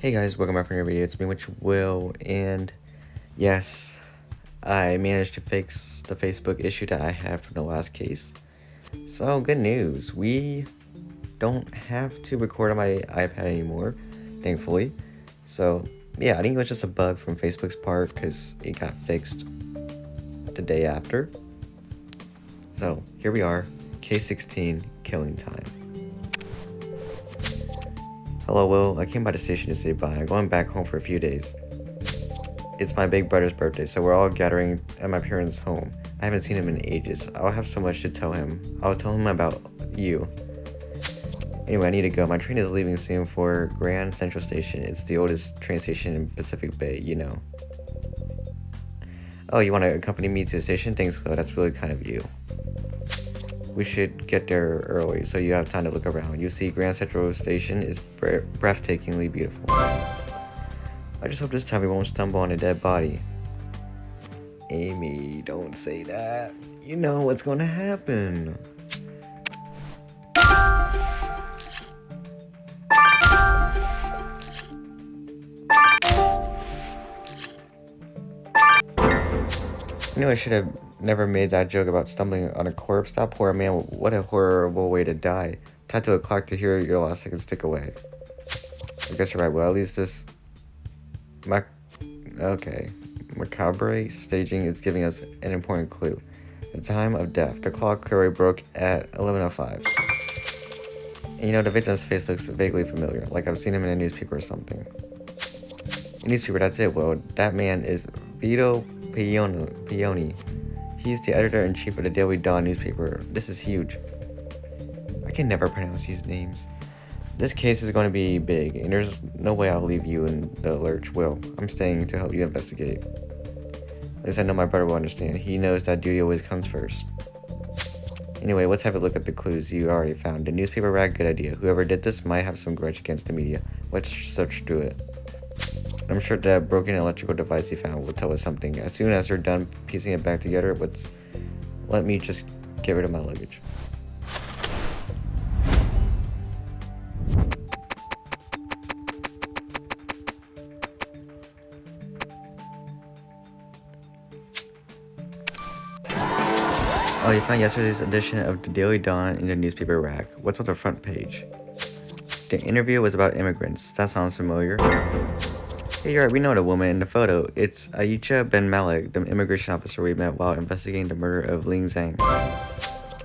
Hey guys, welcome back for another video. It's me, which Will, and yes, I managed to fix the Facebook issue that I had from the last case. So good news, we don't have to record on my iPad anymore, thankfully. So yeah, I think it was just a bug from Facebook's part because it got fixed the day after. So here we are, case 16, killing time. Hello, Will. I came by the station to say bye. I'm going back home for a few days. It's my big brother's birthday, so we're all gathering at my parents' home. I haven't seen him in ages. I'll have so much to tell him. I'll tell him about you. Anyway, I need to go. My train is leaving soon for Grand Central Station. It's the oldest train station in Pacific Bay, you know. Oh, you want to accompany me to the station? Thanks, Will. That's really kind of you. We should get there early so you have time to look around. You see, Grand Central Station is breathtakingly beautiful. I just hope this time we won't stumble on a dead body. Amy, don't say that. You know what's gonna happen. You know, I should have never made that joke about stumbling on a corpse. That poor man, what a horrible way to die. Tied to a clock to hear your last seconds tick away. I guess you're right. Well, at least this macabre staging is giving us an important clue. The time of death. The clock already broke at 11:05. And you know, the victim's face looks vaguely familiar, like I've seen him in a newspaper or something. A newspaper, that's it, Will. That man is Vito Pioni. He's the editor-in-chief of the Daily Dawn newspaper. This is huge. I can never pronounce these names. This case is going to be big, and there's no way I'll leave you in the lurch, Will. I'm staying to help you investigate. At least I know my brother will understand. He knows that duty always comes first. Anyway, let's have a look at the clues you already found. The newspaper rag, good idea. Whoever did this might have some grudge against the media. Let's search through it. I'm sure that broken electrical device you found will tell us something. As soon as you're done piecing it back together, let me just get rid of my luggage. Oh, you found yesterday's edition of the Daily Dawn in the newspaper rack. What's on the front page? The interview was about immigrants. That sounds familiar. Hey, you're right, we know the woman in the photo. It's Aisha Ben Malik, the immigration officer we met while investigating the murder of Ling Zhang.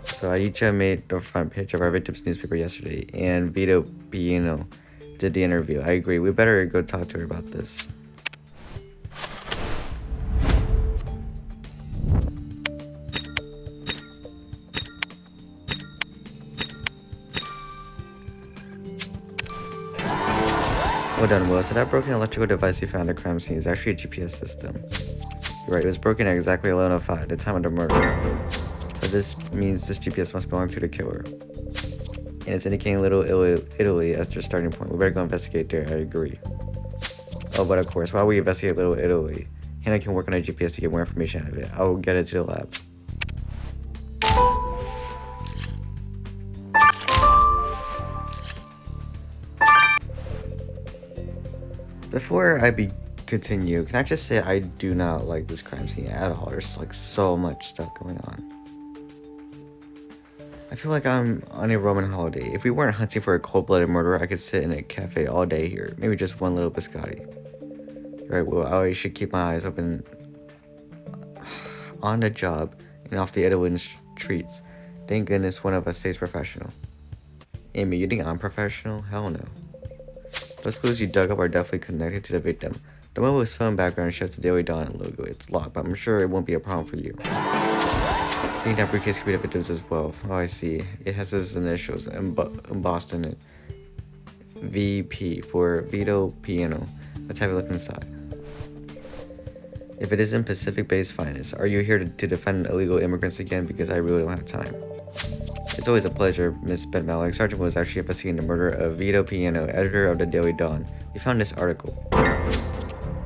So Aisha made the front page of our victim's newspaper yesterday, and Vito Piano did the interview. I agree, we better go talk to her about this. Well done, Will. So that broken electrical device you found at the crime scene is actually a GPS system. You're right, it was broken at exactly 11:05, the time of the murder. So this means this GPS must belong to the killer. And it's indicating Little Italy as their starting point. We better go investigate there, I agree. Oh, but of course, while we investigate Little Italy, Hannah can work on a GPS to get more information out of it. I'll get it to the lab. Before I continue, can I just say I do not like this crime scene at all. There's like so much stuff going on. I feel like I'm on a Roman holiday. If we weren't hunting for a cold-blooded murderer, I could sit in a cafe all day here. Maybe just one little biscotti. Right, well, I should keep my eyes open on the job and off the Edwin streets. Thank goodness one of us stays professional. Amy, you think I'm professional? Hell no. Those clues you dug up are definitely connected to the victim. The mobile's phone background shows the Daily Dawn logo. It's locked, but I'm sure it won't be a problem for you. I think that briefcase could be the victim's as well. Oh, I see. It has his initials embossed in it. VP for Vito Piano. Let's have a look inside. If it isn't Pacific Bay's finest, are you here to defend illegal immigrants again? Because I really don't have time. It's always a pleasure, Miss Ben Malik. Sergeant was actually investigating the murder of Vito Piano, editor of the Daily Dawn. We found this article.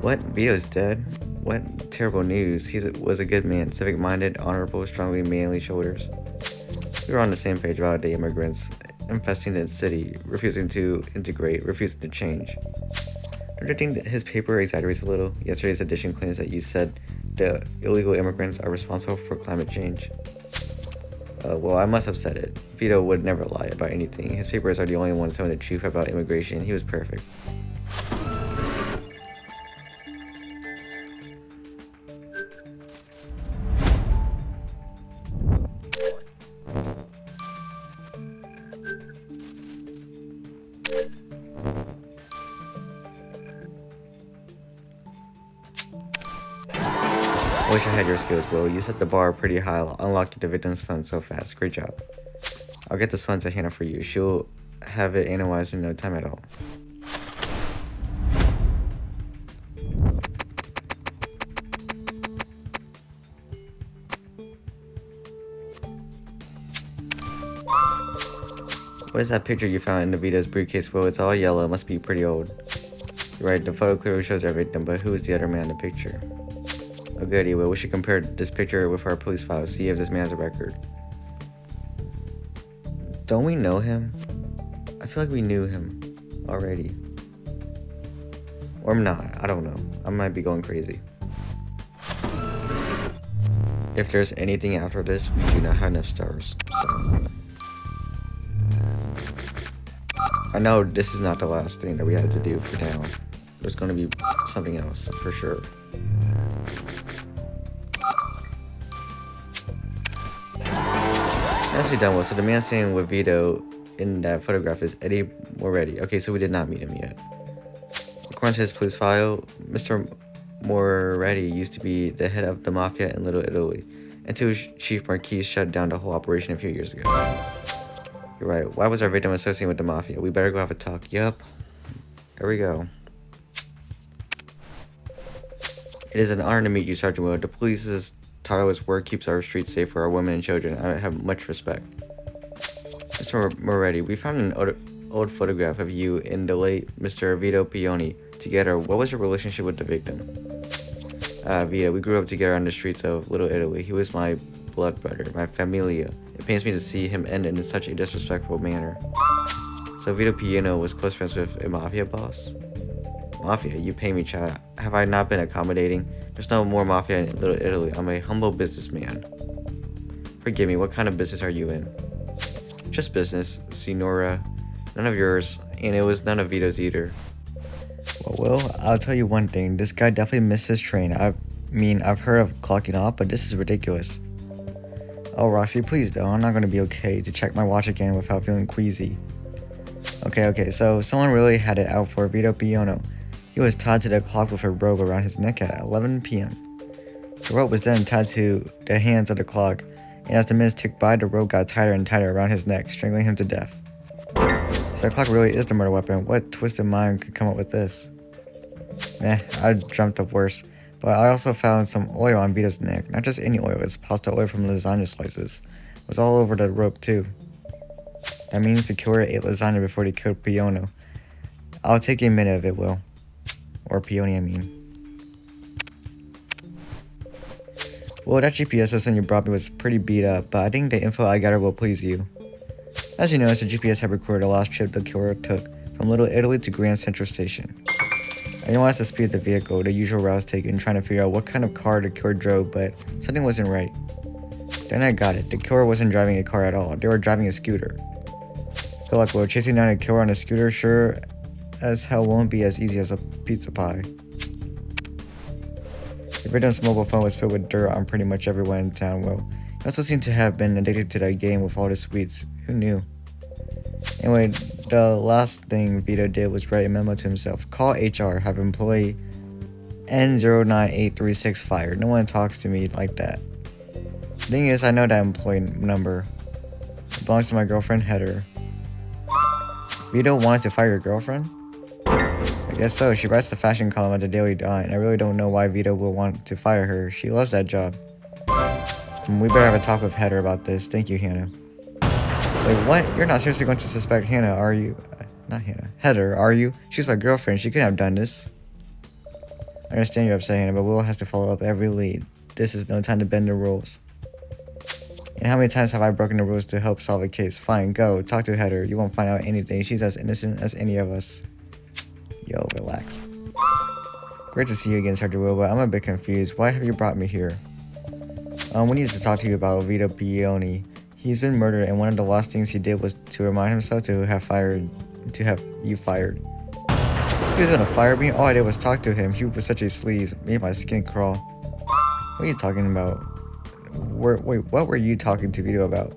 What? Vito's dead? What terrible news. He was a good man, civic-minded, honorable, strongly manly shoulders. We were on the same page about the immigrants infesting the city, refusing to integrate, refusing to change. Don't you think that his paper exaggerates a little? Yesterday's edition claims that you said the illegal immigrants are responsible for climate change. Well, I must have said it. Vito would never lie about anything. His papers are the only ones telling the truth about immigration. He was perfect. I wish I had your skills, Will. You set the bar pretty high, unlocking the victim's funds so fast. Great job. I'll get this fund to Hannah for you. She'll have it analyzed in no time at all. What is that picture you found in the Vito's briefcase, Will? It's all yellow. It must be pretty old. You're right, the photo clearly shows our victim, but who is the other man in the picture? Oh goody, Will. We should compare this picture with our police files, see if this man has a record. Don't we know him? I feel like we knew him already. Or not, I don't know. I might be going crazy. If there's anything after this, we do not have enough stars. So. I know this is not the last thing that we had to do for now. There's gonna be something else, for sure. Nicely done, Will. So the man standing with Vito in that photograph is Eddie Moretti. Okay, so we did not meet him yet. According to his police file, Mr. Moretti used to be the head of the mafia in Little Italy until Chief Marquis shut down the whole operation a few years ago. You're right. Why was our victim associated with the mafia? We better go have a talk. Yup. There we go. It is an honor to meet you, Sergeant Will. The police's tireless work keeps our streets safe for our women and children. I have much respect. Mr. Moretti, we found an old photograph of you and the late Mr. Vito Pioni together. What was your relationship with the victim? Vito, we grew up together on the streets of Little Italy. He was my blood brother, my familia. It pains me to see him end in such a disrespectful manner. So Vito Piano was close friends with a mafia boss? Mafia, you pay me, Chad. Have I not been accommodating? There's no more mafia in Little Italy. I'm a humble businessman. Forgive me, what kind of business are you in? Just business, Signora. None of yours, and it was none of Vito's either. Well, I'll tell you one thing. This guy definitely missed his train. I've heard of clocking off, but this is ridiculous. Oh, Roxy, please don't. I'm not going to be okay to check my watch again without feeling queasy. Okay, so someone really had it out for Vito Piano. He was tied to the clock with a rope around his neck at 11 p.m. The rope was then tied to the hands of the clock, and as the minutes ticked by, the rope got tighter and tighter around his neck, strangling him to death. So the clock really is the murder weapon. What twisted mind could come up with this? I dreamt of worse. But I also found some oil on Vito's neck. Not just any oil, it's pasta oil from lasagna slices. It was all over the rope too. That means the killer ate lasagna before they killed Piano. I'll take a minute of it, Will. Or Peony, I mean. Well, that GPS system you brought me was pretty beat up, but I think the info I gathered will please you. As you notice, the GPS had recorded the last trip the killer took from Little Italy to Grand Central Station. I didn't want us to speed the vehicle, the usual routes taken, trying to figure out what kind of car the killer drove, but something wasn't right. Then I got it. The killer wasn't driving a car at all. They were driving a scooter. Good luck, Will. Chasing down a killer on a scooter sure as hell won't be as easy as a pizza pie. The victim's mobile phone was filled with dirt on pretty much everyone in town, Will. He also seemed to have been addicted to that game with all the sweets. Who knew? Anyway, the last thing Vito did was write a memo to himself. Call HR, have employee N098365 fired. No one talks to me like that. The thing is, I know that employee number. It belongs to my girlfriend, Heather. Vito wanted to fire your girlfriend? I guess so. She writes the fashion column at the Daily Dot, and I really don't know why Vito will want to fire her. She loves that job. We better have a talk with Heather about this. Thank you, Hannah. Wait, what? You're not seriously going to suspect Hannah, are you? Not Hannah. Heather, are you? She's my girlfriend. She couldn't have done this. I understand you're upset, Hannah, but Will has to follow up every lead. This is no time to bend the rules. And how many times have I broken the rules to help solve a case? Fine, go. Talk to Heather. You won't find out anything. She's as innocent as any of us. Yo, relax. Great to see you again, Sergeant Will, but I'm a bit confused. Why have you brought me here? We need to talk to you about Vito Pioni. He's been murdered, and one of the last things he did was to remind himself to have you fired. He was gonna fire me? All I did was talk to him. He was such a sleaze. Made my skin crawl. What are you talking about? Wait, what were you talking to Vito about?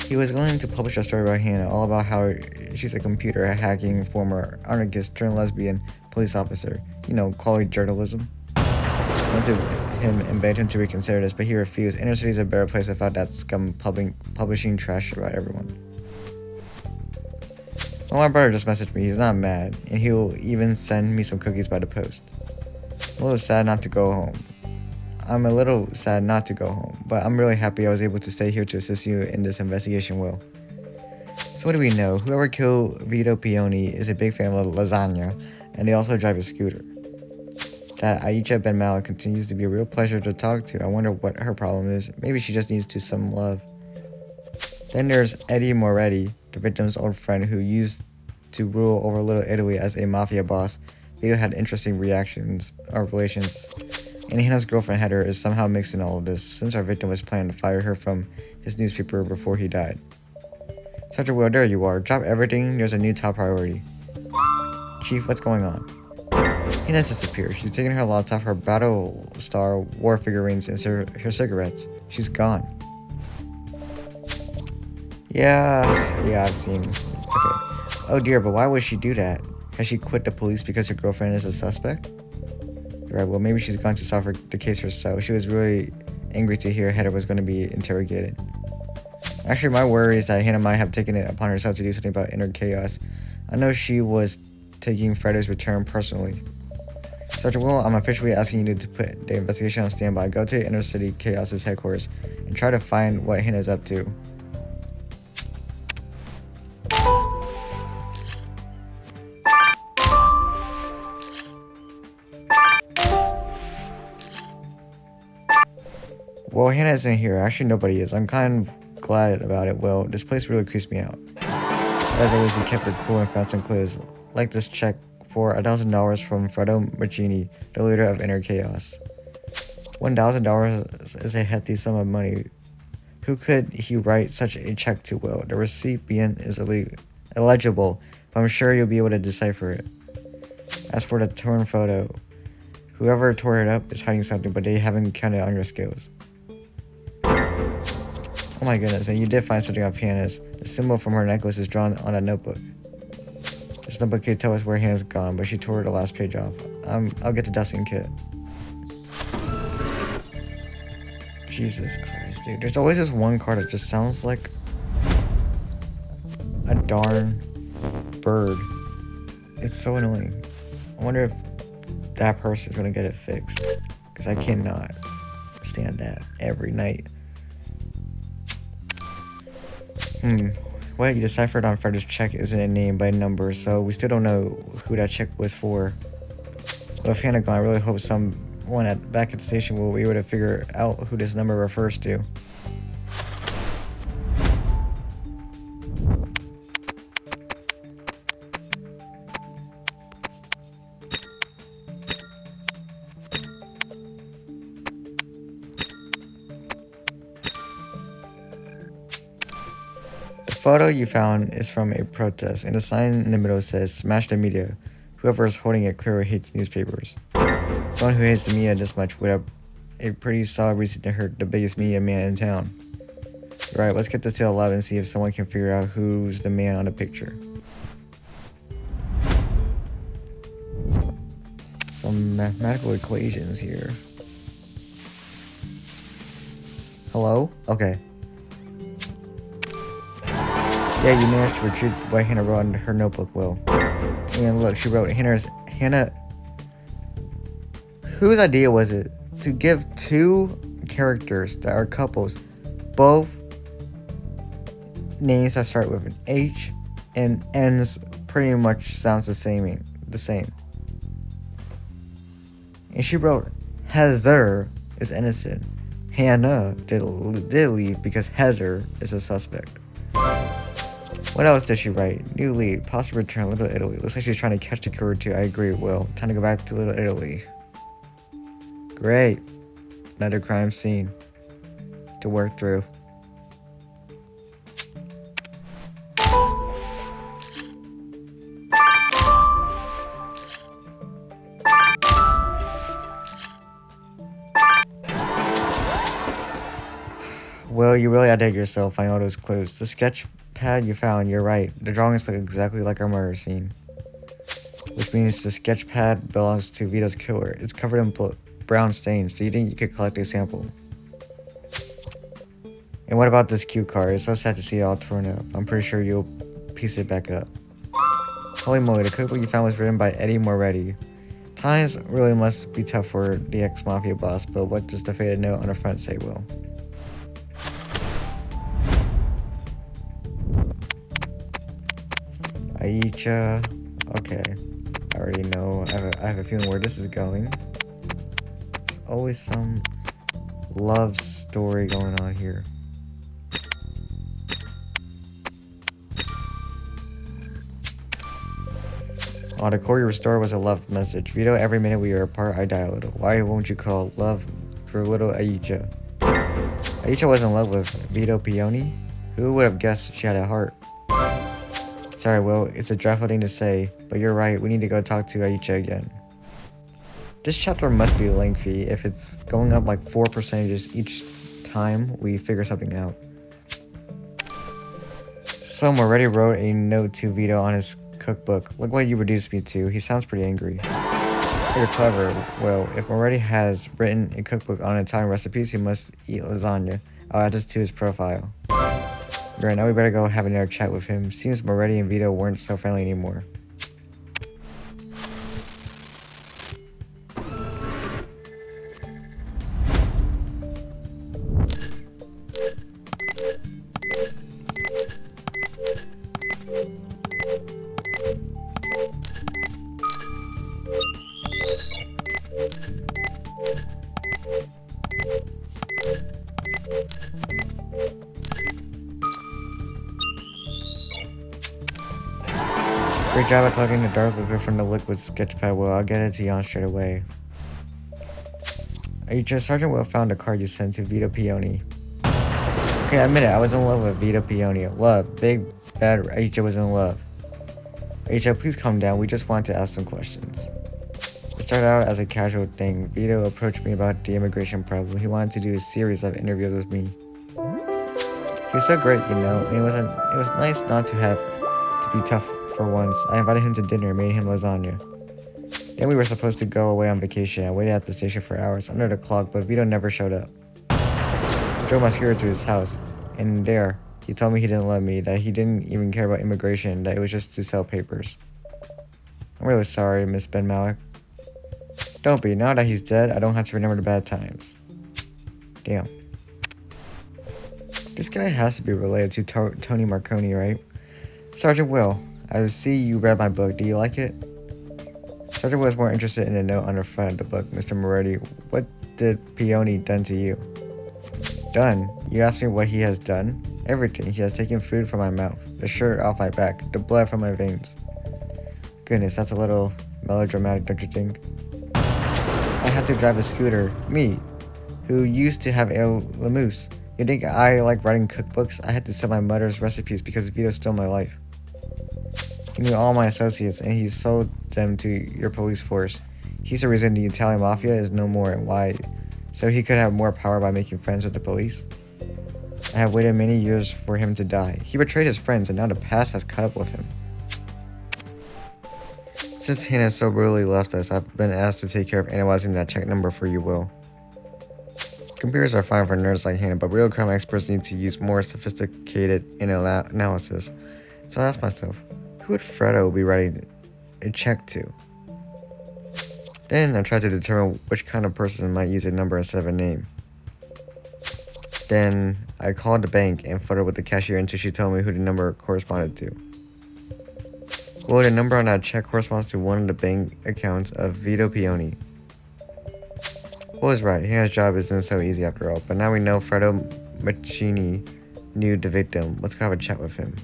He was going to publish a story about Hannah, all about how she's a computer hacking former anarchist turned lesbian police officer. You know, quality journalism. I went to him and begged him to reconsider this, but he refused. Inner City's a better place without that scum publishing trash about everyone. Well, my brother just messaged me. He's not mad, and he'll even send me some cookies by the post. I'm a little sad not to go home. But I'm really happy I was able to stay here to assist you in this investigation, Will. So what do we know? Whoever killed Vito Pioni is a big fan of lasagna, and they also drive a scooter. That Aisha Ben Mal continues to be a real pleasure to talk to. I wonder what her problem is. Maybe she just needs some love. Then there's Eddie Moretti, the victim's old friend who used to rule over Little Italy as a mafia boss. Vito had interesting relations. And Hannah's girlfriend Heather is somehow mixed in all of this, since our victim was planning to fire her from his newspaper before he died. Sergeant Will, there you are. Drop everything, there's a new top priority. Chief, what's going on? Hannah's disappeared. She's taken her laptop, her Battlestar war figurines, and her cigarettes. She's gone. Yeah, I've seen. Okay. Oh dear, but why would she do that? Has she quit the police because her girlfriend is a suspect? Right, well, maybe she's gone to solve the case herself. She was really angry to hear Heather was going to be interrogated. Actually, my worry is that Hannah might have taken it upon herself to do something about inner chaos. I know she was taking Fredo's return personally. Sergeant Will, I'm officially asking you to put the investigation on standby. Go to Inner City Chaos's headquarters and try to find what Hannah's up to. Well, Hannah isn't here. Actually, nobody is. I'm kind of glad about it. Well, this place really creeps me out. As always, he kept her cool and found some clues, like this check for $1,000 from Fredo Marcini, the leader of Inner Chaos. $1,000 is a hefty sum of money. Who could he write such a check to, Will? The recipient is illegible, but I'm sure you'll be able to decipher it. As for the torn photo, whoever tore it up is hiding something, but they haven't counted on your skills. Oh my goodness, and you did find something off Hannah's. The symbol from her necklace is drawn on a notebook. This notebook could tell us where Hannah's gone, but she tore the last page off. I'll get the dusting kit. Jesus Christ, dude. There's always this one card that just sounds like a darn bird. It's so annoying. I wonder if that person's gonna get it fixed. Because I cannot stand that every night. What you deciphered on Fredo's check isn't a name but a number, so we still don't know who that check was for. With Hannah gone, I really hope someone back at the station will be able to figure out who this number refers to. The photo you found is from a protest, and the sign in the middle says, "Smash the media. Whoever is holding it clearly hates newspapers." Someone who hates the media this much would have a pretty solid reason to hurt the biggest media man in town. Right, let's get this to 11 and see if someone can figure out who's the man on the picture. Some mathematical equations here. Hello? Okay. Yeah, you managed to retrieve what Hannah wrote in her notebook, Will. And look, she wrote Hannah. Whose idea was it to give two characters that are couples both names that start with an H and ends pretty much sounds the same. And she wrote Heather is innocent. Hannah did leave because Heather is a suspect. What else did she write? New lead, possible return, Little Italy. Looks like she's trying to catch the killer too. I agree, Will. Time to go back to Little Italy. Great. Another crime scene to work through. Well, you really outdid yourself finding all those clues. The sketch pad you found, you're right. The drawings look exactly like our murder scene. Which means the sketch pad belongs to Vito's killer. It's covered in brown stains. Do you think you could collect a sample? And what about this cue card? It's so sad to see it all torn up. I'm pretty sure you'll piece it back up. Holy moly, the cookbook you found was written by Eddie Moretti. Times really must be tough for the ex-mafia boss, but what does the faded note on the front say, Will? Aicha. Okay. I already know. I have a feeling where this is going. There's always some love story going on here. Oh, the call you restored was a love message. Vito, every minute we are apart, I die a little. Why won't you call love for little Aicha? Aicha was in love with Vito Peony? Who would have guessed she had a heart? Sorry, Will, it's a dreadful thing to say, but you're right, we need to go talk to Aicha again. This chapter must be lengthy if it's going up like 4% each time we figure something out. Someone already wrote a note to Vito on his cookbook. Look what you reduced me to. He sounds pretty angry. You're clever. Well, if Moretti has written a cookbook on Italian recipes, he must eat lasagna. I'll add this to his profile. Right, now we better go have another chat with him. Seems Moretti and Vito weren't so friendly anymore. Great job at collecting the dark liquid from the liquid sketchpad. Well, I'll get it to Jan straight away. Sergeant Will found a card you sent to Vito Peony. Okay, I admit it, I was in love with Vito Peony. Love. Big, bad Aicha was in love. Aicha, please calm down. We just want to ask some questions. It started out as a casual thing. Vito approached me about the immigration problem. He wanted to do a series of interviews with me. He was so great, you know, and it was nice not to have to be tough for once. I invited him to dinner and made him lasagna. Then we were supposed to go away on vacation. I waited at the station for hours under the clock, but Vito never showed up. I drove my scooter to his house, and there, he told me he didn't love me, that he didn't even care about immigration, that it was just to sell papers. I'm really sorry, Miss Ben Malik. Don't be. Now that he's dead, I don't have to remember the bad times. Damn. This guy has to be related to Tony Marconi, right? Sergeant Will, I see you read my book. Do you like it? Sergeant Will was more interested in the note on the front of the book. Mr. Moretti, what did Peony done to you? Done? You asked me what he has done? Everything. He has taken food from my mouth, the shirt off my back, the blood from my veins. Goodness, that's a little melodramatic, don't you think? I had to drive a scooter. Me, who used to have a Lamoose. You think I like writing cookbooks? I had to sell my mother's recipes because Vito stole my life. He knew all my associates and he sold them to your police force. He's the reason the Italian mafia is no more, and why? So he could have more power by making friends with the police? I have waited many years for him to die. He betrayed his friends and now the past has caught up with him. Since Hannah so brutally left us, I've been asked to take care of analyzing that check number for you, Will. Computers are fine for nerds like Hannah, but real crime experts need to use more sophisticated analysis. So I asked myself, who would Fredo be writing a check to? Then I tried to determine which kind of person might use a number instead of a name. Then I called the bank and flirted with the cashier until she told me who the number corresponded to. Well, the number on that check corresponds to one of the bank accounts of Vito Peony. Will was right, Hannah's job isn't so easy after all, but now we know Fredo Machini knew the victim. Let's go have a chat with him.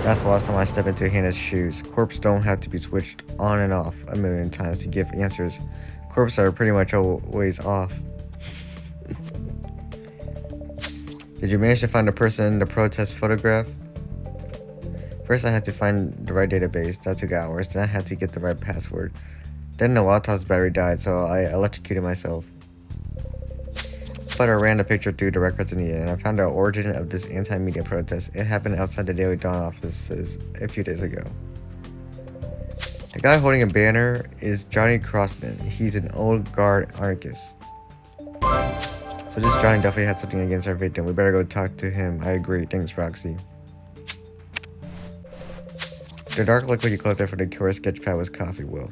That's the last time I step into Hannah's shoes. Corpses don't have to be switched on and off a million times to give answers. Corpses are pretty much always off. Did you manage to find the person in the protest photograph? First I had to find the right database. That took hours. Then I had to get the right password. Then the laptop's battery died, so I electrocuted myself. But I ran the picture through the records in the end, and I found the origin of this anti-media protest. It happened outside the Daily Dawn offices a few days ago. The guy holding a banner is Johnny Crossman. He's an old guard anarchist. So this Johnny definitely had something against our victim. We better go talk to him. I agree. Thanks, Roxy. The dark liquid you collected for the Cure sketchpad was coffee, Will.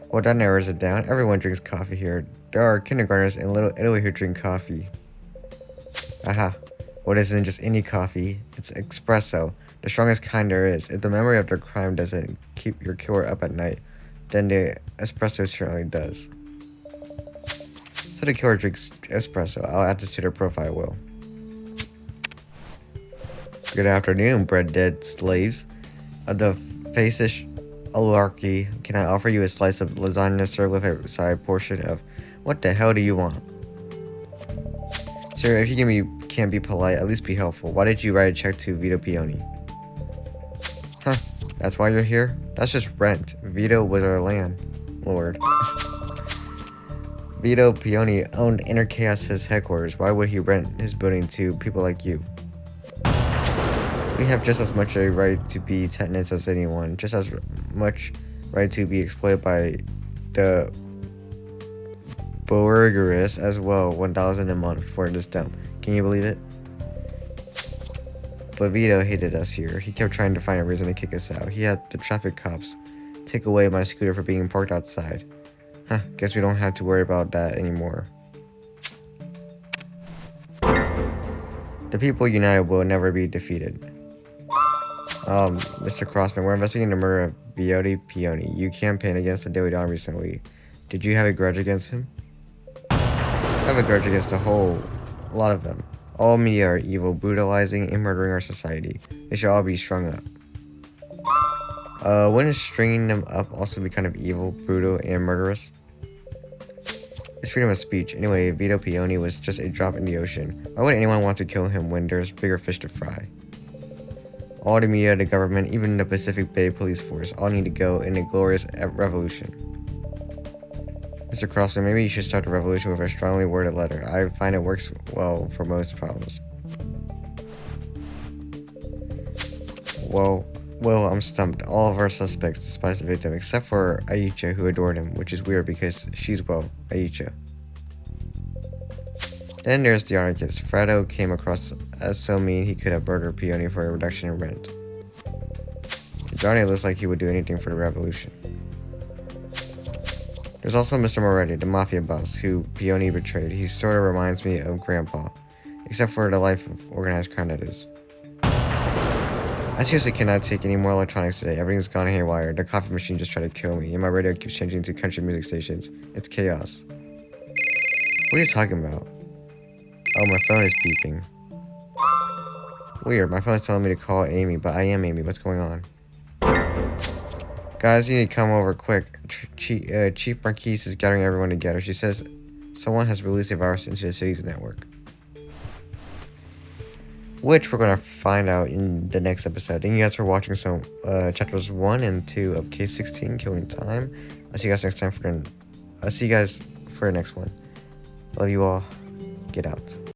Well, that narrows it down. Everyone drinks coffee here. There are kindergartners in Little Italy who drink coffee. Aha. Well, it isn't just any coffee. It's espresso. The strongest kind there is. If the memory of their crime doesn't keep your cure up at night, then the espresso certainly does. So the cure drinks espresso. I'll add this to their profile, Will. Good afternoon, bread-dead slaves of the fascist oligarchy. Can I offer you a slice of lasagna served with a side portion of... What the hell do you want? Sir, if you can't be polite, at least be helpful. Why did you write a check to Vito Peony? Huh, that's why you're here? That's just rent. Vito was our landlord. Vito Peony owned Inner Chaos' headquarters. Why would he rent his building to people like you? We have just as much a right to be tenants as anyone, just as much right to be exploited by the burgers as well. $1,000 a month for this dump. Can you believe it? But Vito hated us here. He kept trying to find a reason to kick us out. He had the traffic cops take away my scooter for being parked outside. Huh, guess we don't have to worry about that anymore. The people united will never be defeated. Mr. Crossman, we're investigating the murder of Vito Peony. You campaigned against the Daily Dawn recently. Did you have a grudge against him? I have a grudge against a lot of them. All media are evil, brutalizing and murdering our society. They should all be strung up. Wouldn't stringing them up also be kind of evil, brutal, and murderous? It's freedom of speech. Anyway, Vito Peony was just a drop in the ocean. Why would anyone want to kill him when there's bigger fish to fry? All the media, the government, even the Pacific Bay Police Force, all need to go in a glorious revolution. Mr. Crossman, maybe you should start the revolution with a strongly worded letter. I find it works well for most problems. Well, I'm stumped. All of our suspects despise the victim, except for Aicha, who adored him, which is weird because she's, well, Aicha. Then there's the anarchist. Fredo came across as so mean he could have murdered Peony for a reduction in rent. Johnny looks like he would do anything for the revolution. There's also Mr. Moretti, the mafia boss, who Peony betrayed. He sort of reminds me of Grandpa, except for the life of organized crime that is. I seriously cannot take any more electronics today. Everything's gone haywire. The coffee machine just tried to kill me, and my radio keeps changing to country music stations. It's chaos. What are you talking about? Oh, my phone is beeping. Weird, my phone is telling me to call Amy, but I am Amy. What's going on? Guys, you need to come over quick. Chief Marquise is gathering everyone together. She says someone has released a virus into the city's network. Which we're going to find out in the next episode. Thank you guys for watching chapters 1 and 2 of Case 16, Killing Time. I'll see you guys next time I'll see you guys for the next one. Love you all. Get out.